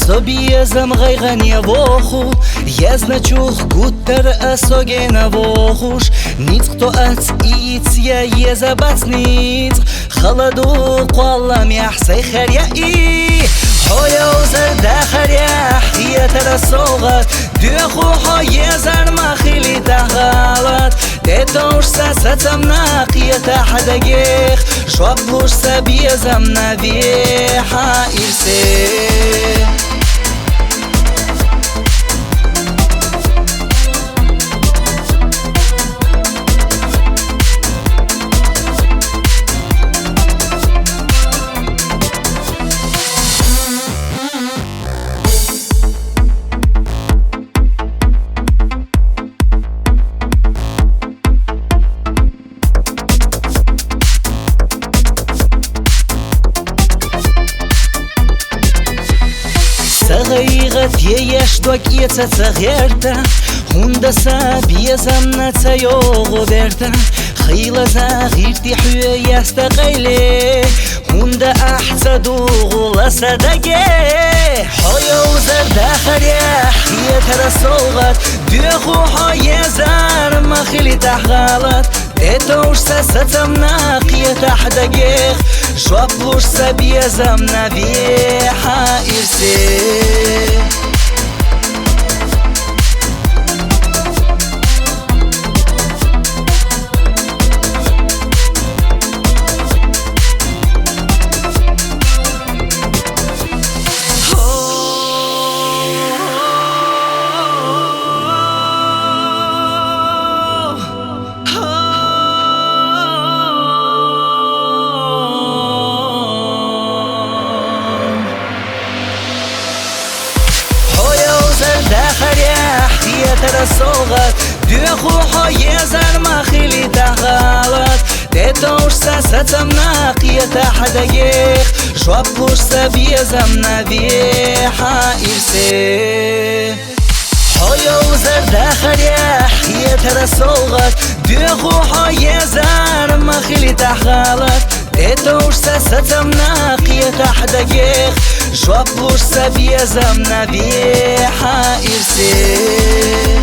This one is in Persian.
Sobie zamgajganie wochu, язначух гуттер асогена вохуш, ниц кто ациц я езабац ниц, холоду قوالم يحسي خريائي هويا وزر داخريح هي ترسوغت ديخو هويا زر ما خيلي تغالت ديتوش ساساتم ناقية تحدقيخ شوابلوش سابية زمنا بيحا إرسي صغيرت يشتوك يتصغيرتا هوندا سابية زمنة يوغبرتا خيلة زغيرتي حوية يستقيلي هوندا أحسدو غولا صدقي حوية وزر داخل يحكي ترسوغت ديخو حوية زار ما خيلي تحغالت ديتوش ساساتم ناقية تحدقيخ شوابلوش سابية زمنا بيحا إرسي ترسوغت ديخو حوية زر ما خيلي تغالت ديتوش ساساتم ناقية تحدقيخ شوابلوش سابية زمنا بيحا إرسي حوية وزر داخل يحكي ترسوغت ديخو حوية زر ما خيلي تغالت ديتوش ساساتم ناقية تحدقيخ شوابلوش سابية زمنا بيحا إرسي